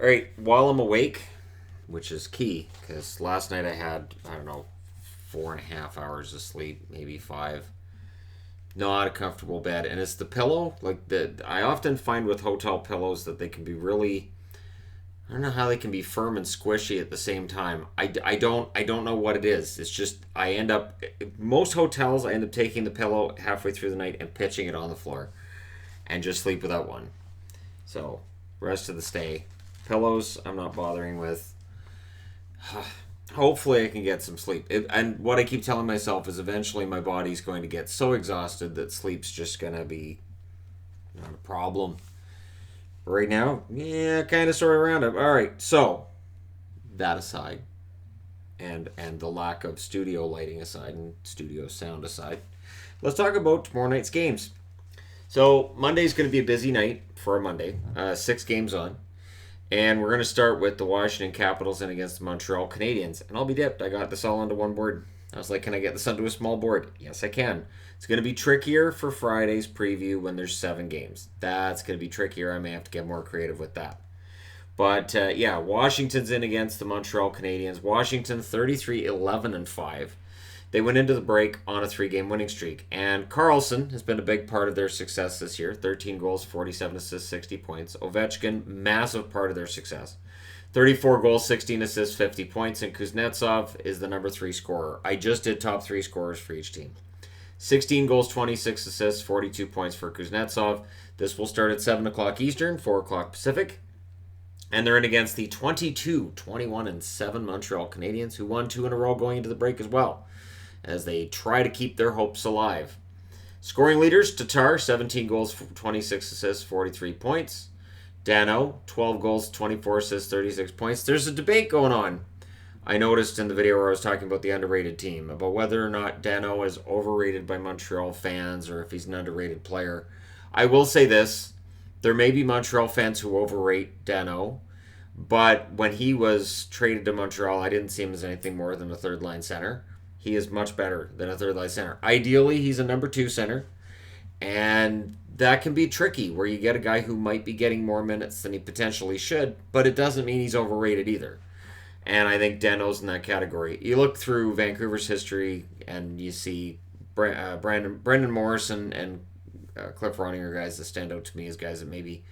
All right, while I'm awake, which is key, because last night I had, I don't know, 4.5 hours of sleep, maybe five. Not a comfortable bed. And it's the pillow. I often find with hotel pillows that they can be really, I don't know how they can be firm and squishy at the same time. I don't know what it is. It's just I end up most hotels I end up taking the pillow halfway through the night and pitching it on the floor and just sleep without one. So, rest of the stay. Pillows I'm not bothering with. Hopefully I can get some sleep. And what I keep telling myself is eventually my body's going to get so exhausted that sleep's just going to be not a problem. Right now, yeah, kind of sort of around it. All right, so that aside, and the lack of studio lighting aside and studio sound aside, let's talk about tomorrow night's games. So Monday's going to be a busy night for a Monday. 6 games on. And we're going to start with the Washington Capitals in against the Montreal Canadiens. And I'll be dipped. I got this all onto one board. I was like, can I get this onto a small board? Yes, I can. It's going to be trickier for Friday's preview when there's 7 games. That's going to be trickier. I may have to get more creative with that. But yeah, Washington's in against the Montreal Canadiens. Washington 33-11-5. They went into the break on a 3-game winning streak. And Carlson has been a big part of their success this year. 13 goals, 47 assists, 60 points. Ovechkin, massive part of their success. 34 goals, 16 assists, 50 points. And Kuznetsov is the number 3 scorer. I just did top 3 scorers for each team. 16 goals, 26 assists, 42 points for Kuznetsov. This will start at 7 o'clock Eastern, 4 o'clock Pacific. And they're in against the 22-21-7 Montreal Canadiens, who won 2 in a row going into the break as well, as they try to keep their hopes alive. Scoring leaders, Tatar, 17 goals, 26 assists, 43 points. Dano, 12 goals, 24 assists, 36 points. There's a debate going on, I noticed in the video where I was talking about the underrated team, about whether or not Dano is overrated by Montreal fans or if he's an underrated player. I will say this, there may be Montreal fans who overrate Dano, but when he was traded to Montreal, I didn't see him as anything more than a third-line center. He is much better than a third-line center. Ideally, he's a number 2 center, and that can be tricky, where you get a guy who might be getting more minutes than he potentially should, but it doesn't mean he's overrated either. And I think Dano's in that category. You look through Vancouver's history, and you see Brendan Morris and Cliff Ronninger, guys that stand out to me as guys that maybe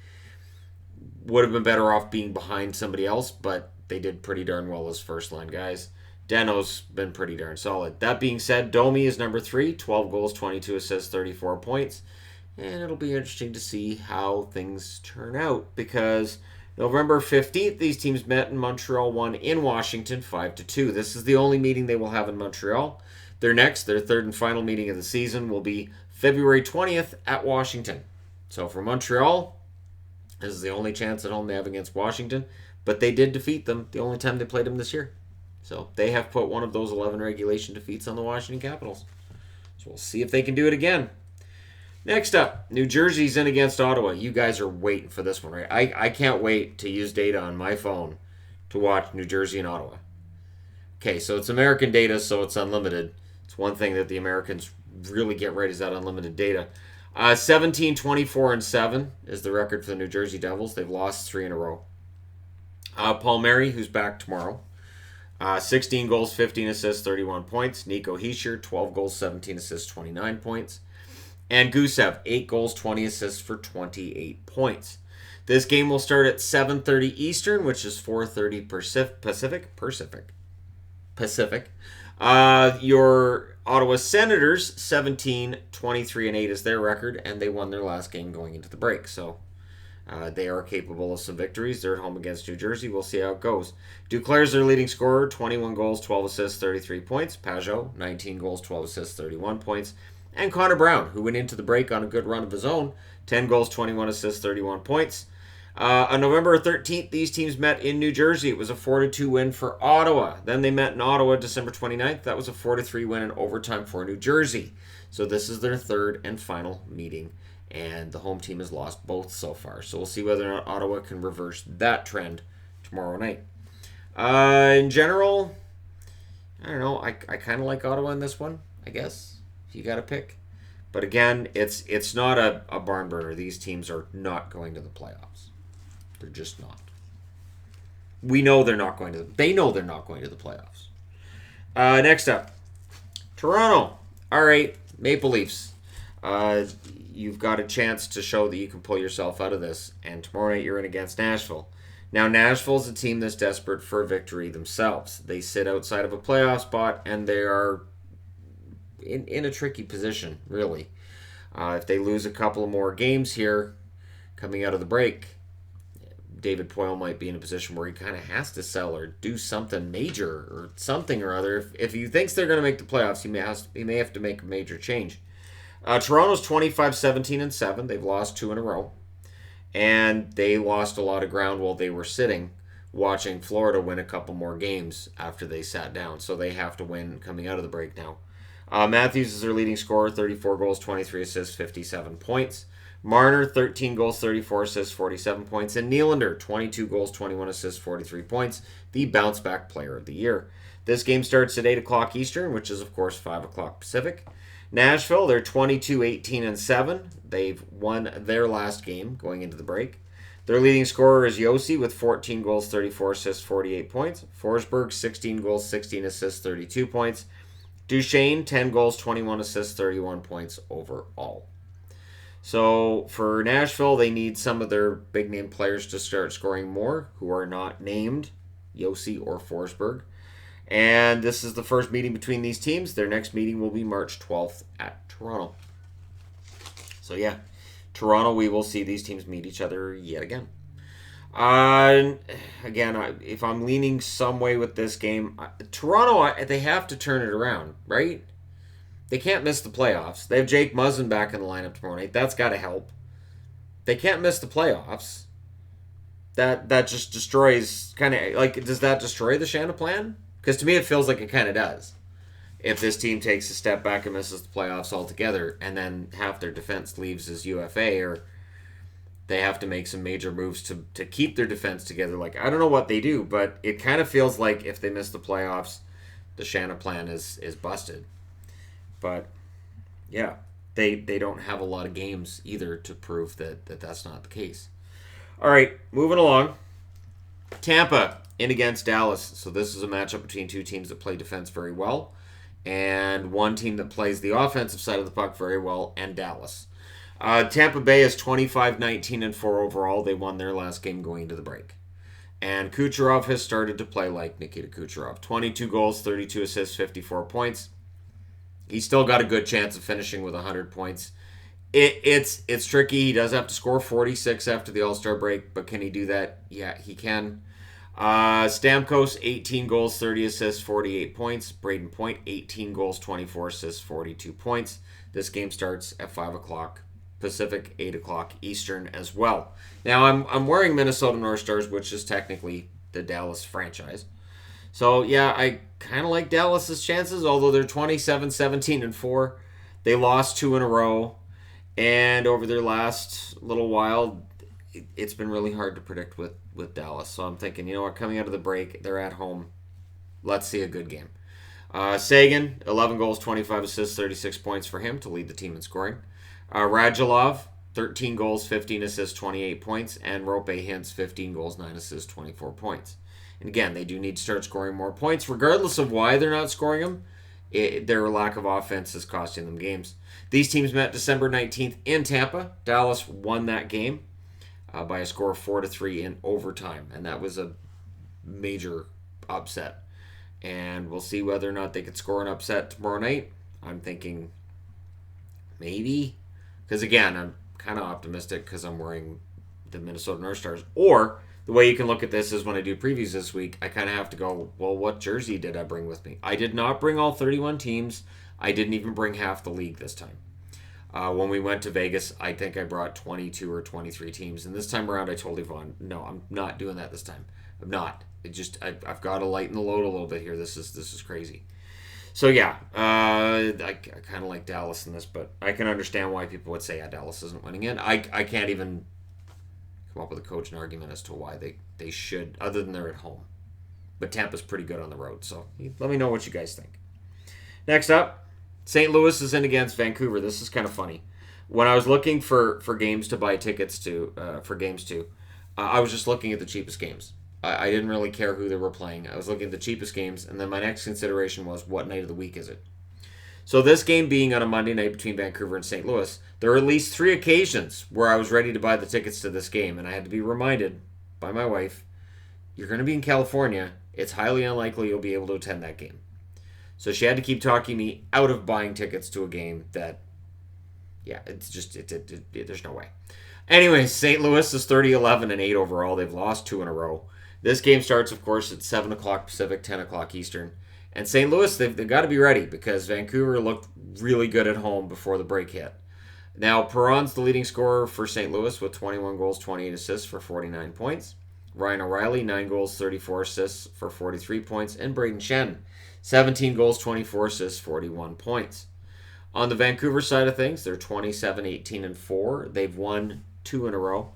would have been better off being behind somebody else, but they did pretty darn well as first-line guys. Dano's been pretty darn solid. That being said, Domi is number 3, 12 goals, 22 assists, 34 points. And it'll be interesting to see how things turn out, because November 15th, these teams met in Montreal, won in Washington 5-2. This is the only meeting they will have in Montreal. Their third and final meeting of the season will be February 20th at Washington. So for Montreal, this is the only chance at home they have against Washington, but they did defeat them the only time they played them this year. So they have put one of those 11 regulation defeats on the Washington Capitals. So we'll see if they can do it again. Next up, New Jersey's in against Ottawa. You guys are waiting for this one, right? I can't wait to use data on my phone to watch New Jersey and Ottawa. Okay, so it's American data, so it's unlimited. It's one thing that the Americans really get right is that unlimited data. 17-24-7 is the record for the New Jersey Devils. They've lost 3 in a row. Palmieri, who's back tomorrow. 16 goals, 15 assists, 31 points. Nico Hischier, 12 goals, 17 assists, 29 points. And Gusev, 8 goals, 20 assists for 28 points. This game will start at 7:30 Eastern, which is 4:30 Pacific. Your Ottawa Senators, 17-23-8 is their record, and they won their last game going into the break. So they are capable of some victories. They're at home against New Jersey. We'll see how it goes. Duclair's their leading scorer, 21 goals, 12 assists, 33 points. Pajot, 19 goals, 12 assists, 31 points. And Connor Brown, who went into the break on a good run of his own, 10 goals, 21 assists, 31 points. On November 13th, these teams met in New Jersey. It was a 4-2 win for Ottawa. Then they met in Ottawa December 29th. That was a 4-3 win in overtime for New Jersey. So this is their third and final meeting, and the home team has lost both so far. So we'll see whether or not Ottawa can reverse that trend tomorrow night. In general, I don't know. I kind of like Ottawa in this one, I guess, if you got to pick. But again, it's not a barn burner. These teams are not going to the playoffs. They're just not. we know they're not going to. They know they're not going to the playoffs. Next up, Toronto. All right, Maple Leafs. You've got a chance to show that you can pull yourself out of this. And tomorrow night you're in against Nashville. Now, Nashville's a team that's desperate for a victory themselves. They sit outside of a playoff spot, and they are in a tricky position, really. If they lose a couple of more games here coming out of the break, David Poile might be in a position where he kind of has to sell or do something major or something or other. If he thinks they're going to make the playoffs, he may have to make a major change. Toronto's 25-17-7. They've lost 2 in a row. And they lost a lot of ground while they were sitting, watching Florida win a couple more games after they sat down. So they have to win coming out of the break now. Matthews is their leading scorer, 34 goals, 23 assists, 57 points. Marner, 13 goals, 34 assists, 47 points. And Nylander, 22 goals, 21 assists, 43 points. The bounce-back player of the year. This game starts at 8 o'clock Eastern, which is, of course, 5 o'clock Pacific. Nashville, they're 22-18-7. They've won their last game going into the break. Their leading scorer is Yossi with 14 goals, 34 assists, 48 points. Forsberg, 16 goals, 16 assists, 32 points. Duchesne, 10 goals, 21 assists, 31 points overall. So for Nashville, they need some of their big-name players to start scoring more, who are not named Yossi or Forsberg. And this is the first meeting between these teams. Their next meeting will be March 12th at Toronto. So yeah, Toronto, we will see these teams meet each other yet again. Again, if I'm leaning some way with this game, Toronto, they have to turn it around, right? They can't miss the playoffs. They have Jake Muzzin back in the lineup tomorrow night. That's got to help. They can't miss the playoffs. That just destroys, kind of, like, does that destroy the Shannon plan? Because to me, it feels like it kind of does. If this team takes a step back and misses the playoffs altogether, and then half their defense leaves as UFA, or they have to make some major moves to keep their defense together. Like, I don't know what they do, but it kind of feels like if they miss the playoffs, the Shannon plan is busted. But, yeah, they don't have a lot of games either to prove that that's not the case. All right, moving along. Tampa in against Dallas. So this is a matchup between two teams that play defense very well, and one team that plays the offensive side of the puck very well, and Dallas. Tampa Bay is 25-19-4 overall. They won their last game going into the break. And Kucherov has started to play like Nikita Kucherov. 22 goals, 32 assists, 54 points. He's still got a good chance of finishing with 100 points. It's tricky. He does have to score 46 after the All-Star break, but can he do that? Yeah, he can. Stamkos, 18 goals, 30 assists, 48 points. Braden Point, 18 goals, 24 assists, 42 points. This game starts at 5 o'clock Pacific, 8 o'clock Eastern as well. Now, I'm wearing Minnesota North Stars, which is technically the Dallas franchise. So, yeah, I kind of like Dallas's chances, although they're 27-17-4. They lost 2 in a row. And over their last little while, it's been really hard to predict with Dallas. So I'm thinking, you know what, coming out of the break, they're at home. Let's see a good game. Sagan, 11 goals, 25 assists, 36 points for him to lead the team in scoring. Radulov, 13 goals, 15 assists, 28 points. And Roope Hintz, 15 goals, 9 assists, 24 points. And again, they do need to start scoring more points. Regardless of why they're not scoring them, their lack of offense is costing them games. These teams met December 19th in Tampa. Dallas won that game by a score of 4-3 in overtime. And that was a major upset. And we'll see whether or not they could score an upset tomorrow night. I'm thinking maybe. Because again, I'm kind of optimistic because I'm wearing the Minnesota North Stars. Or the way you can look at this is when I do previews this week, I kind of have to go, well, what jersey did I bring with me? I did not bring all 31 teams. I didn't even bring half the league this time. When we went to Vegas, I think I brought 22 or 23 teams. And this time around, I told Yvonne, no, I'm not doing that this time. I'm not. I've got to lighten the load a little bit here. This is crazy. So, yeah, I kind of like Dallas in this, but I can understand why people would say, yeah, Dallas isn't winning it. I can't even come up with a cogent argument as to why they should, other than they're at home. But Tampa's pretty good on the road, so let me know what you guys think. Next up, St. Louis is in against Vancouver. This is kind of funny. When I was looking for games to buy tickets to, I was just looking at the cheapest games. I didn't really care who they were playing. I was looking at the cheapest games, and then my next consideration was, what night of the week is it? So this game being on a Monday night between Vancouver and St. Louis, there are at least 3 occasions where I was ready to buy the tickets to this game, and I had to be reminded by my wife, you're going to be in California. It's highly unlikely you'll be able to attend that game. So she had to keep talking me out of buying tickets to a game that, yeah, it's just, there's no way. Anyways, St. Louis is 30-11-8 overall. They've lost 2 in a row. This game starts, of course, at 7 o'clock Pacific, 10 o'clock Eastern. And St. Louis, they've got to be ready because Vancouver looked really good at home before the break hit. Now, Perron's the leading scorer for St. Louis with 21 goals, 28 assists for 49 points. Ryan O'Reilly, 9 goals, 34 assists for 43 points. And Braden Shen, 17 goals, 24 assists, 41 points. On the Vancouver side of things, they're 27-18-4. They've won 2 in a row.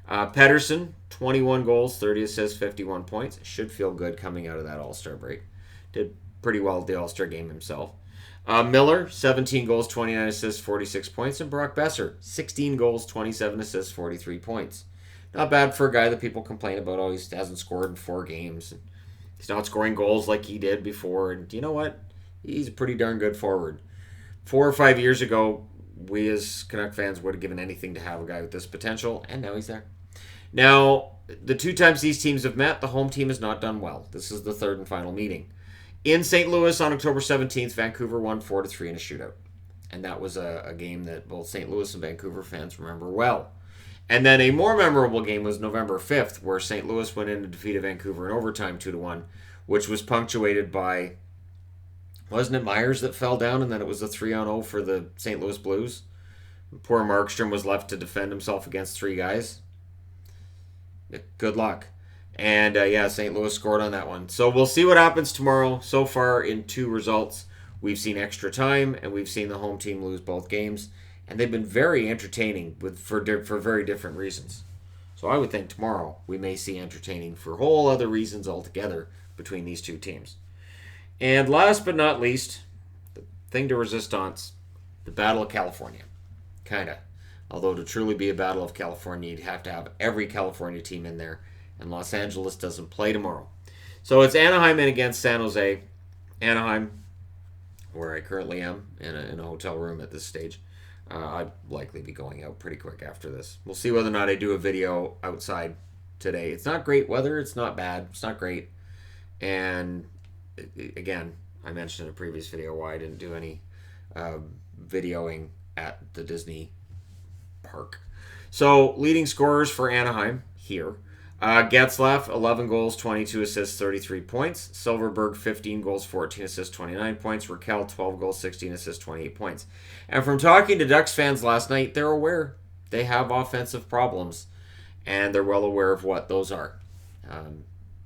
Pettersson, 21 goals, 30 assists, 51 points. Should feel good coming out of that All-Star break. Did pretty well at the All-Star game himself. Miller, 17 goals, 29 assists, 46 points. And Brock Besser, 16 goals, 27 assists, 43 points. Not bad for a guy that people complain about. Oh, he hasn't scored in 4 games. He's not scoring goals like he did before. And you know what? He's a pretty darn good forward. 4 or 5 years ago, we as Canuck fans would have given anything to have a guy with this potential. And now he's there. Now, the 2 times these teams have met, the home team has not done well. This is the 3rd and final meeting. In St. Louis on October 17th, Vancouver won 4-3 in a shootout. And that was a game that both St. Louis and Vancouver fans remember well. And then a more memorable game was November 5th, where St. Louis went in to defeat Vancouver in overtime 2-1, which was punctuated by, wasn't it Myers that fell down, and then it was a 3-0 for the St. Louis Blues? Poor Markstrom was left to defend himself against 3 guys. Good luck. And St. Louis scored on that one. So we'll see what happens tomorrow. So far in 2 results, we've seen extra time, and we've seen the home team lose both games. And they've been very entertaining for very different reasons. So I would think tomorrow we may see entertaining for whole other reasons altogether between these 2 teams. And last but not least, the thing to resistance, the Battle of California. Kinda. Although to truly be a Battle of California, you'd have to have every California team in there. And Los Angeles doesn't play tomorrow. So it's Anaheim in against San Jose. Anaheim, where I currently am, in a hotel room at this stage. I'd likely be going out pretty quick after this. We'll see whether or not I do a video outside today. It's not great weather. It's not bad. It's not great. And again, I mentioned in a previous video why I didn't do any videoing at the Disney park. So leading scorers for Anaheim here. Getzlaf, 11 goals, 22 assists, 33 points. Silverberg, 15 goals, 14 assists, 29 points. Raquel, 12 goals, 16 assists, 28 points. And from talking to Ducks fans last night, they're aware they have offensive problems, and they're well aware of what those are.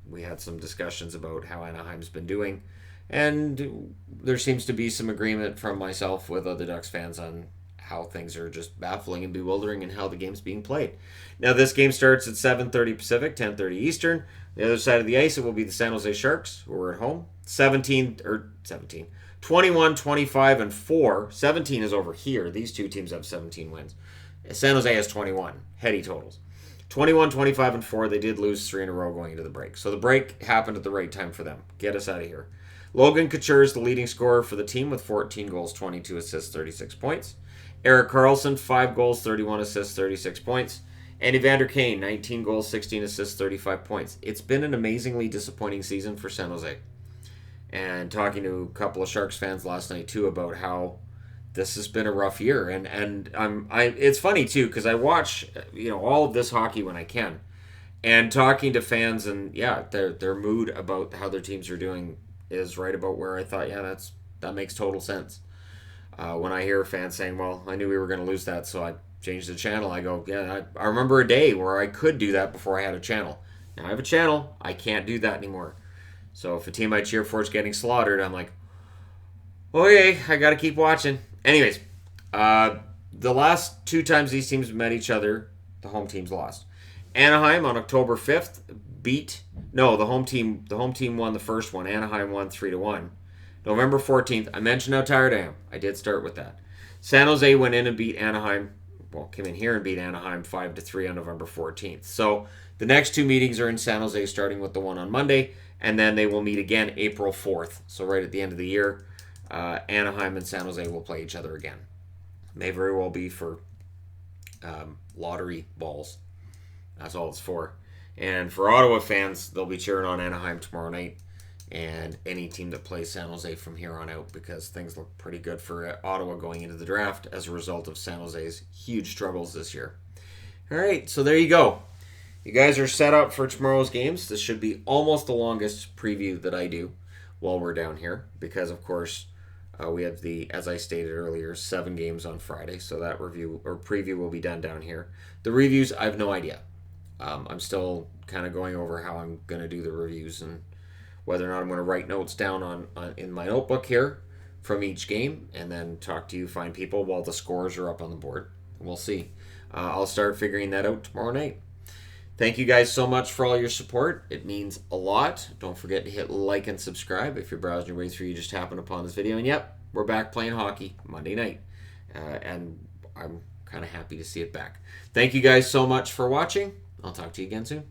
We had some discussions about how Anaheim's been doing, and there seems to be some agreement from myself with other Ducks fans on how things are just baffling and bewildering and how the game's being played. Now, this game starts at 7:30 Pacific, 10:30 Eastern. The other side of the ice, it will be the San Jose Sharks, who are at home. 21, 25, and 4. 17 is over here. These 2 teams have 17 wins. San Jose has 21. Heady totals. 21, 25, and 4. They did lose 3 in a row going into the break. So the break happened at the right time for them. Get us out of here. Logan Couture is the leading scorer for the team with 14 goals, 22 assists, 36 points. Erik Karlsson, 5 goals, 31 assists, 36 points. And Evander Kane, 19 goals, 16 assists, 35 points. It's been an amazingly disappointing season for San Jose. And talking to a couple of Sharks fans last night, too, about how this has been a rough year. And it's funny, too, because I watch all of this hockey when I can. And talking to fans, and their mood about how their teams are doing is right about where I thought, that makes total sense. When I hear fans saying, well, I knew we were going to lose that, so I changed the channel, I go, I remember a day where I could do that before I had a channel. Now I have a channel, I can't do that anymore. So if a team I cheer for is getting slaughtered, I'm like, okay, I got to keep watching. Anyways, the last 2 times these teams met each other, the home teams lost. Anaheim on October 5th the home team won the first one. Anaheim won 3-1. November 14th, I mentioned how tired I am. I did start with that. San Jose went in and beat Anaheim. Came in here and beat Anaheim 5-3 on November 14th. So The next 2 meetings are in San Jose, starting with the one on Monday, and then they will meet again April 4th. So right at the end of the year, Anaheim and San Jose will play each other again. May very well be for lottery balls. That's all it's for. And for Ottawa fans, they'll be cheering on Anaheim tomorrow night and any team that plays San Jose from here on out, because things look pretty good for Ottawa going into the draft as a result of San Jose's huge struggles this year. All right, so there you go. You guys are set up for tomorrow's games. This should be almost the longest preview that I do while we're down here, because, of course, we have as I stated earlier, 7 games on Friday, so that review or preview will be done down here. The reviews, I have no idea. I'm still kind of going over how I'm going to do the reviews and whether or not I'm going to write notes down in my notebook here from each game and then talk to you fine people while the scores are up on the board. We'll see. I'll start figuring that out tomorrow night. Thank you guys so much for all your support. It means a lot. Don't forget to hit like and subscribe. If you're browsing your way through, you just happened upon this video. And yep, we're back playing hockey Monday night. And I'm kind of happy to see it back. Thank you guys so much for watching. I'll talk to you again soon.